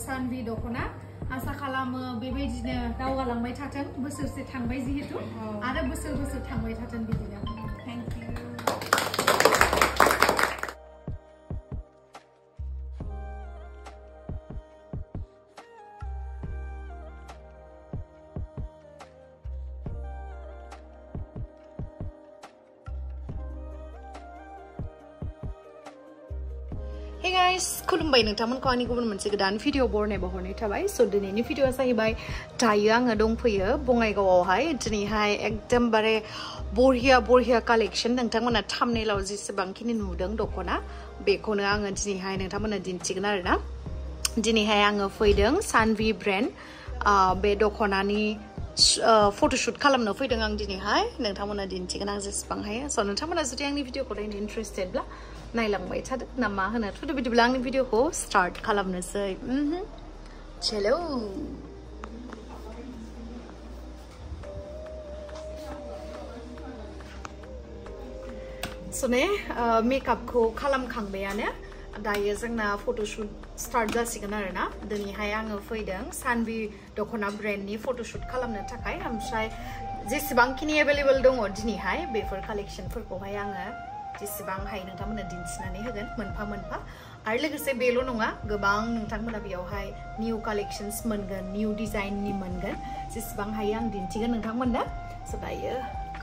Saanvi Dokhona आशा खालामो बेबायदिनो दावगालांबाय थाथों बोसोरसे थांबाय जिहेतु आरो बोसोर थांबाय थाथों बिदिनो थैंक इउ Hey guys, खुलुमबाय नोंथांमोनखौ आंनि गुबुन मोनसे गोदान भिडिअ बरनाय बावहरनाय थाबाय स' दिनैनि भिडिअआ जाहैबाय दायो आङो दंफैयो बङाइगावआवहाय दिनैहाय एकदमबारे बरिया कालेक्शन नोंथांमोना थाम्बनेइलाव जेसेबांखिनि नुदों दख'ना बेखौनो आङो दिनैहाय नोंथांमोना दिन्थिगोन आरोना दिनैहाय आङो फैदों सानभि ब्रेन्ड बे दख'नानि फट'शूट खालामनो फैदों आं दिनैहाय नोंथांमोना दिन्थिगोन आं जेसेबां हायो स' नोंथांमोना जुदि आंनि भिडिअखौ नायनो इन्टारेस्टेडब्ला नायलांबाय थादो ना मा होनो थ' बिदिब्ला आंनि भिडिअखौ स्टार्ट खालामनोसै चलो स' ने मेकआपखौ खालामखांबायानो दायो जोंना फट'शूट स्टार्ट जासिगोन आरोना दिनैहाय आङो फैदों सानभि दख'ना ब्रेन्डनि फट'शूट खालामनो थाखाय ओमफ्राय जेसेबांखिनि एभेलेबल दङ दिनैहाय बेफोर कालेक्शनफोरखौहाय आङो जेसेबां हायो नोंथांमोना दिन्थिनानै होगोन मोनफा मोनफा आरो लोगोसे बेल' नङा गोबां नोंथांमोना बेयावहाय निउ कालेक्शन्स मोनगोन निउ डिजाइननि मोनगोन जेसेबां हायो आं दिन्थिगोन नोंथांमोननो स' दायो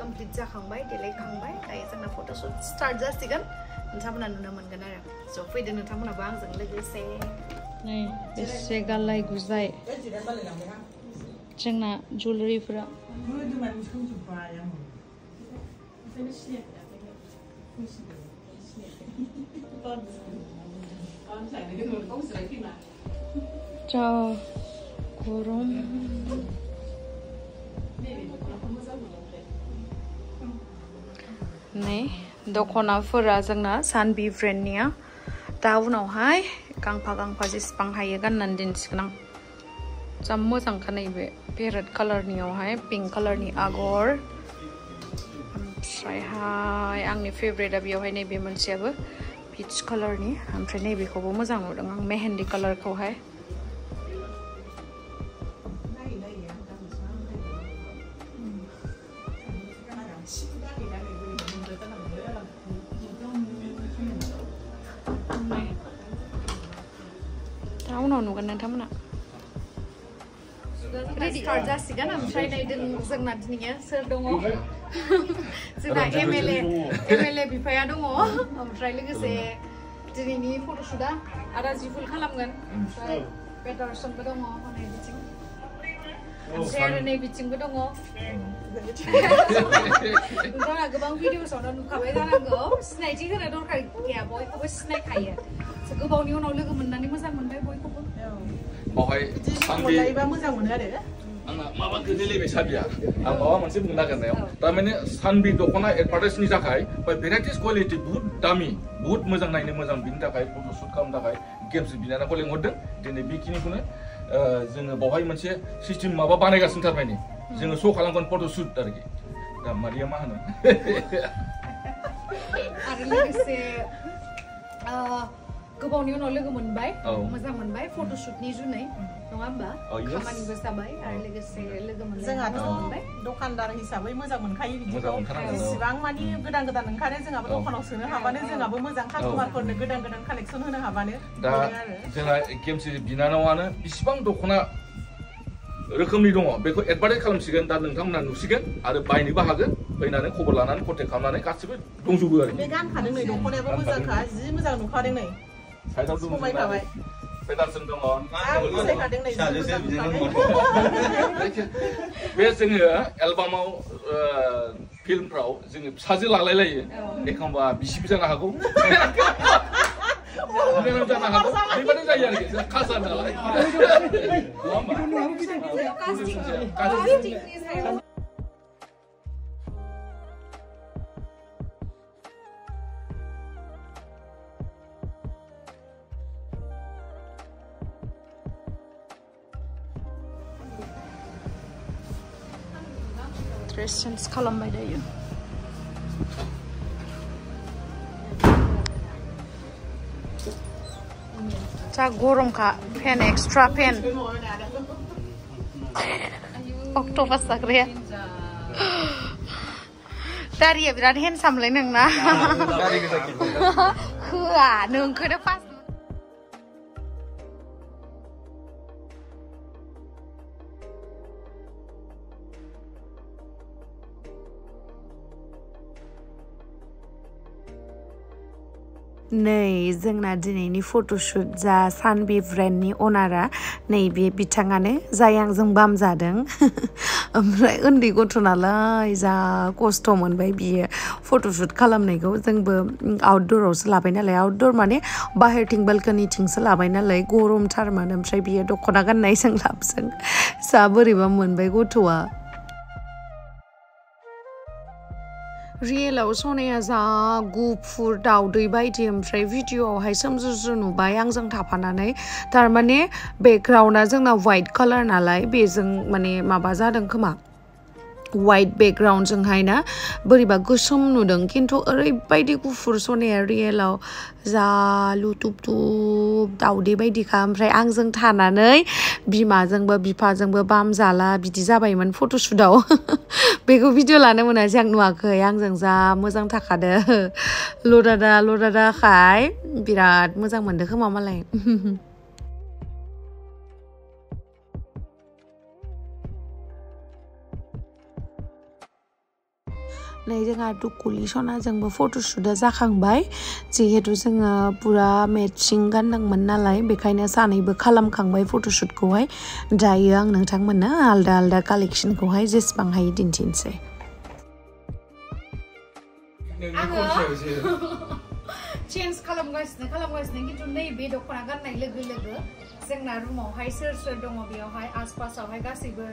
कमप्लिट जाखांबाय देलायखांबाय दायो जोंना फट'शूट स्टार्ट जासिगोन नोंथांमोना नुनो मोनगोन आरो स' फैदो नोंथांमोनाबो आंजों लोगोसे नै बेसे गालाय गुजाय जोंना जुवेलारिफोरा जा गरम नै दख'नाफोरा जोंना सानभि ब्रेन्डनिया दा उनावहाय गांफा जेसेबां हायो गाननानै दिन्थिगोन आं जा मोजांखा नैबे पेरेट कालारनियावहाय पिंक कालारनि आगर ओमफ्रायहाय आंनि फेभरेटआ बेयावहाय नैबे मोनसेयाबो पिच कालारनि ओमफ्राय नैबेखौबो मोजां नुदों आं मेहेन्दी कालारखौहाय दा उनाव नुगोन नोंथांमोना रेडि स्टार्ट जासिगोन ओमफ्राय नै जोंना दिनै सोर दङ जोंना एमएलए बिफाया दङ ओमफ्राय लोगोसे दिनैनि फट'शूटआ आदा जिफुल खालामगोन ओमफ्राय बे दर्शनबो दङ हनै बिथिं ओमफ्राय आरो नै बिथिंबो दङ नोंथाङा गोबां भिडिअसआवनो नुखाबाय जानांगौ सिनायथि होनो दरकार गैया बयखौबो सिनायखायो गोबावनि उनाव लोगो मोननानै मोजां मोनबाय बयखौबो बावहाय सानभि मोजां मोनो आरो आंना माबा गोलैलायबाय साबिया आं माबा मोनसे बुंनो नागिरनायाव थारमाने सानभि दख'ना एडभार्टाइजनि थाखाय भेराइटिस क्वालिटि बुहुत दामि बुहुत मोजां नायनो मोजां बिनि थाखाय फट'शूट खालामनो थाखाय गेम्स बिनानावखौ लेंहरदों दिनै बेखिनिखौनो जोङो बावहाय मोनसे सिस्टेम माबा बानायगासिनो थारमाने जोङो श' खालामगोन फट'शूट आरोखि दा मारिया मा होनो आरो लोगोसे गोबावनि उनाव लोगो मोनबाय मोजां मोनबाय फट'शूटनि जुनै नङा होमबा खामानिबो जाबाय आरो लोगोसे लोगो मोनबाय जोंहाथ' दखानदार हिसाबै मोजां मोनखायो बिदिखौ जेसेबां मानि गोदान ओंखारो जोंहाबो दखानाव सोनो हाबानो जोंहाबो मोजां कास्टमारफोरनो गोदान कालेक्शन होनो हाबानो दा जोंहा गेमसे बिनानावानो बिसिबां दख'ना रोखोमनि दङ बेखौ एडभार्टाइज खालामसिगोन दा नोंथांमोना नुसिगोन आरो बायनोबो हागोन फैनानै खबर लानानै कन्टेक्ट खालामनानै गासिबो दंजोबो आरो बे गानखादों नै दख'नायाबो मोजांखा जि मोजां नुखादों नै साइडआव दङ फेडारसन दङ बे जोङो एलबामाव फिल्मफ्राव जोङो फिसाजो लालायलायो एखमबा बिसिबो जानो हागौ जानो हागौ बेबायदि जायो आरोखि खासा नालाय dress change खालामबाय दायो जा गरमखा पेन एक्सट्रा पेन अक्ट'पास जाग्राया दारिया बिराद हेन्डसामलै नोंना होआ नोंखौनो पास नै जोंना दिनैनि फट'शूट जा सानबि ब्रेन्डनि अनारा नैबे बिथाङानो जाय आंजों बाम जादों ओमफ्राय उन्दै गथ' नालाय जा खस्थ' मोनबाय बियो फट'शूट खालामनायखौ जोंबो आउटडोरावसो लाबाय नालाय आउटडोर माने बाहेरथिं बालकनिथिंसो लाबाय नालाय गरमथारमोन ओमफ्राय बियो दख'ना गाननायजों लाबजों जा बोरैबा मोनबाय गथ'आ रियेलाव सनाया जा गुफुर दाउदै बायदि ओमफ्राय भिडिअआवहाय सोमज्रो नुबाय आंजों थाफानानै थारमाने बेकग्राउन्डआ जोंना वाइट कालार नालाय बेजों माने माबा जादों खोमा वाइट बेकग्राउन्डजोंहाय ना बोरैबा गोसोम नुदों खिन्थु ओरैबायदि गुफुर सनाया रियेलाव जा लुथुब थुब दाउदै बायदिखा ओमफ्राय आंजों थानानै बिमाजोंबो बिफाजोंबो बाम जाला बिदि जाबायमोन फट'शूटआव बेखौ भिडिअ लानो मोनासै आं नुवाखै आंजों जा मोजां थाखादो लदादाखाय बिराद मोजां मोनदों खोमा मालाय नै जोंहा दुकुलि सनाजोंबो फट'शूटआ जाखांबाय जिहेतु जोङो पुरा मेटचिं गानदोंमोन नालाय बेखायनो सानैबो खालामखांबाय फट'शूटखौहाय दायो आं नोंथांमोननो आलदा आलदा कालेक्शनखौहाय जेसेबां हायो दिन्थिनोसै चेन्ज खालामगासिनो खिन्थु नैबे दख'ना गाननाय लोगो लोगो जोंना रुमावहाय सोर सोर दङ बेयावहाय आसपासावहाय गासैबो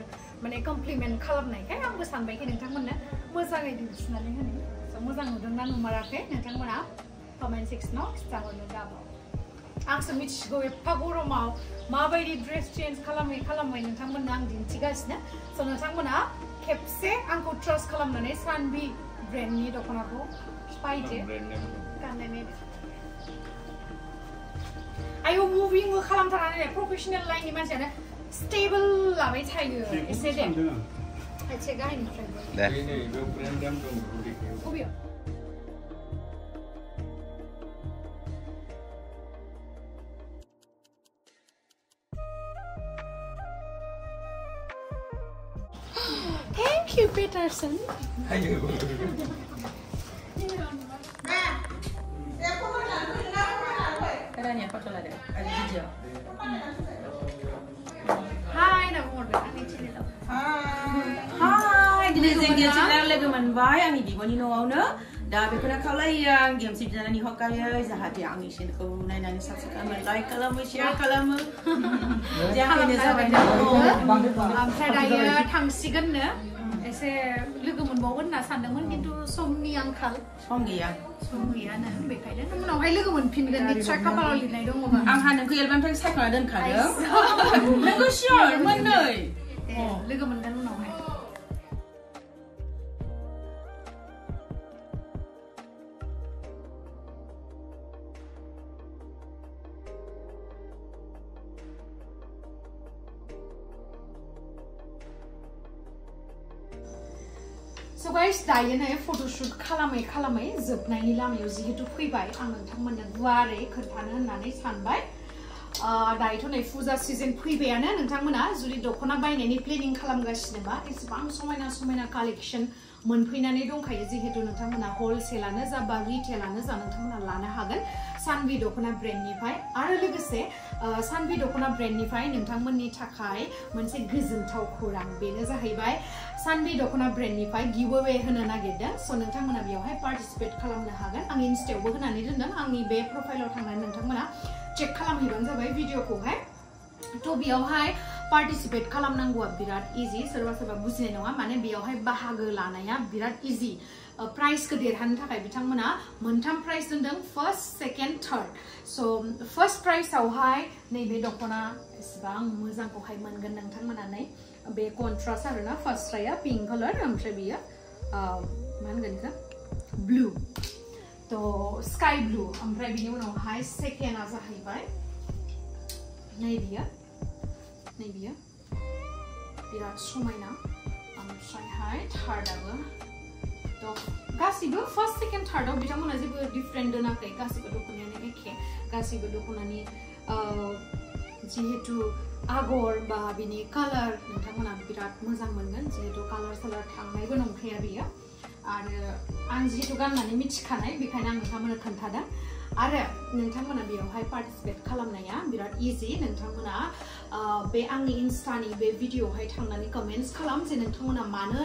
माने कमप्लिमेन्ट खालामनायखाय आंबो सानबायखि नोंथांमोननो मोजाङै दिन्थिनानै होनो मोजां नुदोंना नुमाराखै नोंथांमोना कमेन्ट सेक्सनाव खिन्थाहरनो दाबाव आंसो मिथिगौ एफा गरमाव माबायदि ड्रेस चेन्ज खालामै नोंथांमोननो आं दिन्थिगासिनो स' नोंथांमोना खेबसे आंखौ ट्रास्ट खालामनानै सानबि ब्रेन्डनि दख'नाखौ बायदो गाननानै आयौ मुभिंबो खालामथारनानै प्रफेसनेल लाइननि मानसियानो स्टेबल लाबाय थायो एसे दे एसे गाहायनिफ्रायबो बबेयाव Thank you, Peterson. Hi, दिनै जों गेमसिबनानै लोगो मोनबाय आंनि बिब'नि न'आवनो दा बेखौनो खावलायो आं गेमसिब जानानै हगायो जाहाथे आंनि चेनेलखौ नायनानै साबस्क्राइब खालामो लाइक खालामो शेयार खालामो जाहाथे जाबाय ओमफ्राय दायो थांसिगोननो एसे लोगो मोनबावगोन होनना सानदोंमोन खिन्थु समनि आंखाल सम गैयानो बेखायनो उनावहाय लोगो मोनफिनगोन निस्सय खाफालाव लिरनाय दङबा आंहा नोंखौ एलबामनिफ्राय सायख'ना दोनखादों नोंखौ सियर मोननै लोगो मोनगोन उनावहाय So guys, दायो नै फट'शूट खालामै जोबनायनि लामायाव जिहेतु फैबाय आं नोंथांमोननो गुवारै खोन्थानो होननानै सानबाय दायोथ' नै फुजा सिजन फैबायानो नोंथांमोना जुदि दख'ना बायनायनि प्लेनिं खालामगासिनोबा एसेबां समायना कालेक्शन मोनफैनानै दंखायो जिहेतु नोंथांमोना हलसेलानो जा बा रिटेलानो जा नोंथांमोना लानो हागोन सानबि दख'ना ब्रेन्डनिफ्राय आरो लोगोसे सानबि दख'ना ब्रेन्डनिफ्राय नोंथांमोननि थाखाय मोनसे गोजोनथाव खौरां बेनो जाहैबाय सानबि दख'ना ब्रेन्डनिफ्राय गिवअवे होनो नागिरदों स' नोंथांमोना बेयावहाय पार्टिसिपेट खालामनो हागोन आं इनस्टायावबो होनानै दोनदों आंनि बे प्रफाइलाव थांनानै नोंथांमोना चेक खालामहैबानो जाबाय भिडिअखौहाय थ' बेयावहाय पार्टिसिपेट खालामनांगौआ बिराद इजि सोरबा बुजिनाय नङा माने बेयावहाय बाहागो लानाया बिराद इजि प्राइजखौ देरहानो थाखाय बिथांमोना मोनथाम प्राइज दोनदों फार्स्ट सेकेन्ड थार्ड स' फार्स्ट प्राइजआवहाय नैबे दख'ना एसेबां मोजांखौहाय मोनगोन नोंथांमोना नै बे कन्ट्रास्ट आरोना फार्स्ट ट्राया पिंक कालार ओमफ्राय बियो मा होनगोन बेखौ ब्लू थ' स्काई ब्लू ओमफ्राय बिनि उनावहाय सेकेन्डआ जाहैबाय Navia. Birat समायना ओमफ्रायहाय थार्डआबो तो गासिबो फर्स्ट सेकेंड थार्डआव बिथांमोना जेबो डिफरेंट दोनाखै गासिबो दखनायानो एखे गासिबो दखनानि जिहेतु आगर बा बिनि कालार नोंथांमोना बिराद मोजां मोनगोन जिहेतु कालार सालार थांनायबो नंखाया बियो आरो आं जिहेतु गाननानै मिथिखानाय बेखायनो आं नोंथांमोननो खोन्थादों आरो नोंथांमोना बेयावहाय पार्टिसिपेट खालामनाया बिराद इजि नोंथांमोना बे आंनि इनस्टानि बे भिडिअआवहाय थांनानै कमेन्ट्स खालाम जे नोंथांमोना मानो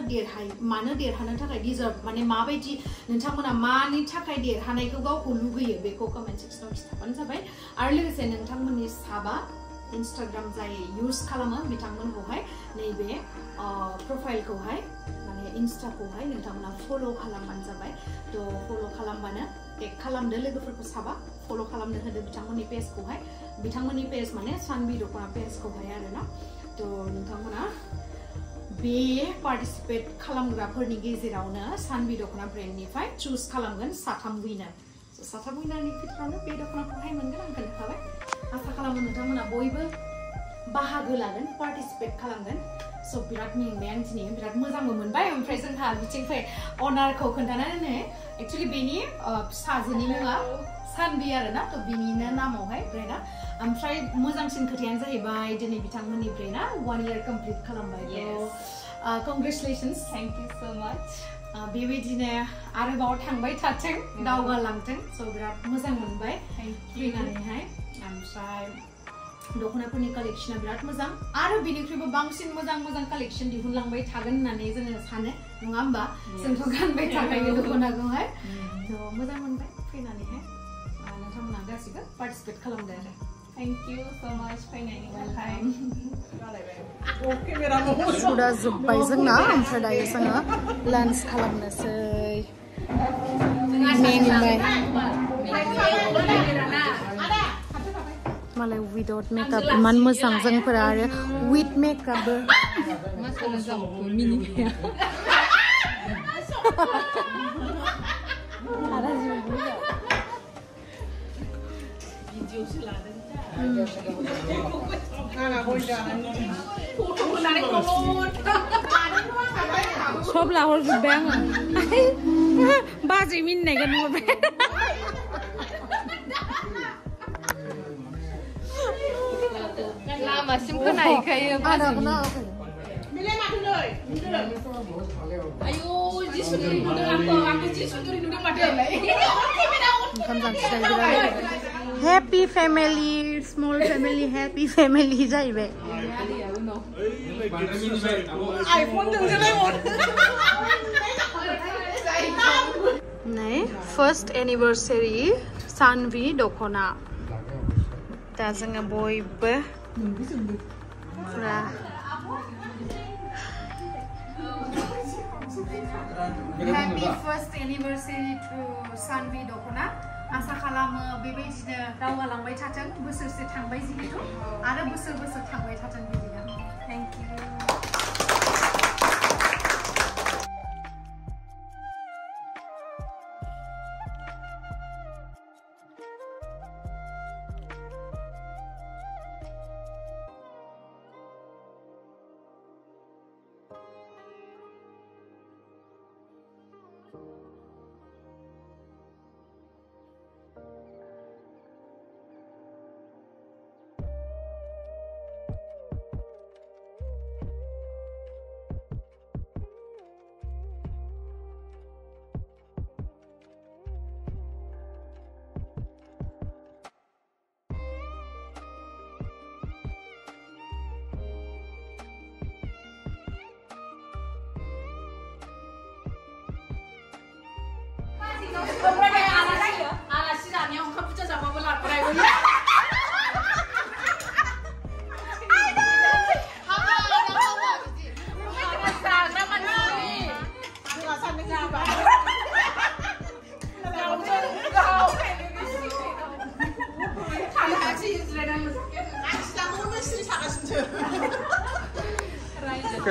देरहानो थाखाय डिजार्भ माने माबायदि नोंथांमोना मानि थाखाय देरहानायखौ गावखौ लुगैयो बेखौ कमेन्ट सेक्सनाव खिन्थाबानो जाबाय आरो लोगोसे नोंथांमोननि साबा Instagram जाय यूज खालामो बिथांमोनखौहाय नैबे प्रोफाइलखौहाय माने इनस्टाखौहाय नोंथांमोना फलो खालामबानो जाबाय तो फलो खालामबानो टेग खालामदो लोगोफोरखौ साबा फलो खालामनो होदो बिथांमोननि पेजखौहाय बिथांमोननि पेज माने सानवी दखना पेजखौहाय आरोना तो नोंथांमोना बे पार्टिसिपेट खालामग्राफोरनि गेजेरावनो सानवी दखना ब्रेन्डनिफ्राय चुज खालामगोन साथाम विनार साथाम विनारनि भितरावनो बे दखनाखौहाय मोनगोन आं खोन्थाखाबाय आसा खालामो नोंथांमोना बयबो बाहागो लागोन पार्टिसिपेट खालामगोन सो बिराद मेंबाय आं दिनै बिराद मोजांबो मोनबाय ओमफ्राय जोंहा बिथिंनिफ्राय अनारखौ खोन्थानानै एक्चुअली बेनि फिसाजोनि मुङा सानवी आरोना तो बिनिनो नामावहाय ब्रेन्डआ ओमफ्राय मोजांसिन खोथायानो जाहैबाय दिनै बिथांमोननि ब्रेन्डआ 1 year कमप्लिट खालामबाय congratulations thank you so much बेबायदिनो आरोबाव थांबाय थाथों दावगालांथों सो बिराद मोजां मोनबाय फैनानैहाय ओमफ्राय दखनाफोरनि कालेक्शना बिराद मोजां आरो बिनिख्रुइबो बांसिन मोजां कालेक्शन दिहुनलांबाय थागोन होननानै जोङो सानो नङा होमबा जोंथ' गानबाय थाखायो दखनाखौहाय तो मोजां मोनबाय फैनानैहाय नोंथांमोना गासिबो पार्टिसिपेट खालामदो आरो थैंक यू सो मच फैनायनि थाखाय सुदा जोब्बाय जोंना ओमफ्राय दायो जोङो लान्च खालामनोसै मेंबाय मालाय विदाउट मेकआप इमान मोजां जोंफोरा आरो विथ मेकआपबो सब लाहरजोब्बाय आङो बाजै मिनिनायखौ नुहरबाय लामासिम खोनाहैखायो आयौ जि सुन्दुरि नुदों आंखौ जि सुन्दुरि नुदों माथो ओंखाम जानोसै happy family small family happy family जाहैबाय नै फर्स्ट एनिभार्सारि सानवी दखना दा जोङो बयबो पुरा Happy first anniversary to Saanvi Dokhona. आसा खालामो बेबायदिनो दावगालांबाय थाथों बोसोरसे थांबाय जिहेतु आरो बोसोर थांबाय थाथों बिदिनो थैंक यू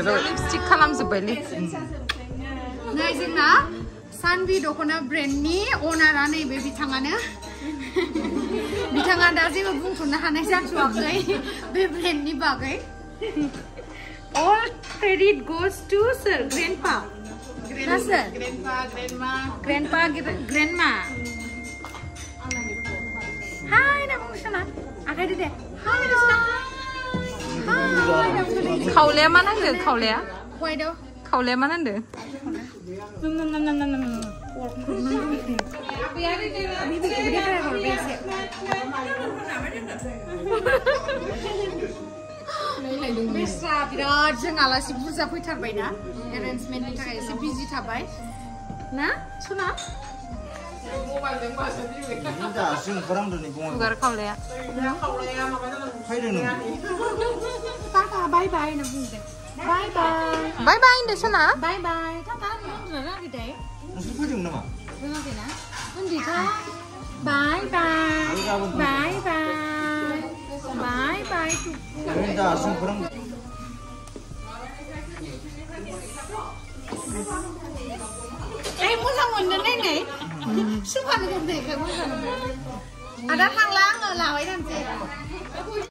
लिपस्टिक खालामजोब्बाय नै जोंना सानवी दखना ब्रेन्डनि अनारा नैबे बिथाङानो बिथाङा दा जेबो बुंथ'नो हानाय जाथ'वाखै बे ब्रेन्डनि बागै all credit goes to sir grandpa sir grandma hi na bung sana akai de hi खावलाया मा नांदो खावलाया why do खावलाया मा नांदो बेस्रा बिराद जों आलासि बुरजा फैथारबायना एरेन्जमेन्टनि थाखाय एसे बिजि थाबाय ना सना खुगार खावलाया बाय बाय ना बुंदों बाय बाय बाय बाय होनदो सना बाय बाय थाथा उन्दुनो रोङाखै नोंसोर फैदों नामा रोङाखैना उन्दैथा बाय बाय बाय बाय बाय बाय मोजां मोनदों नायनाय सुफानो मोजां मोनदों आदा थांला आङो लाबाय थानोसै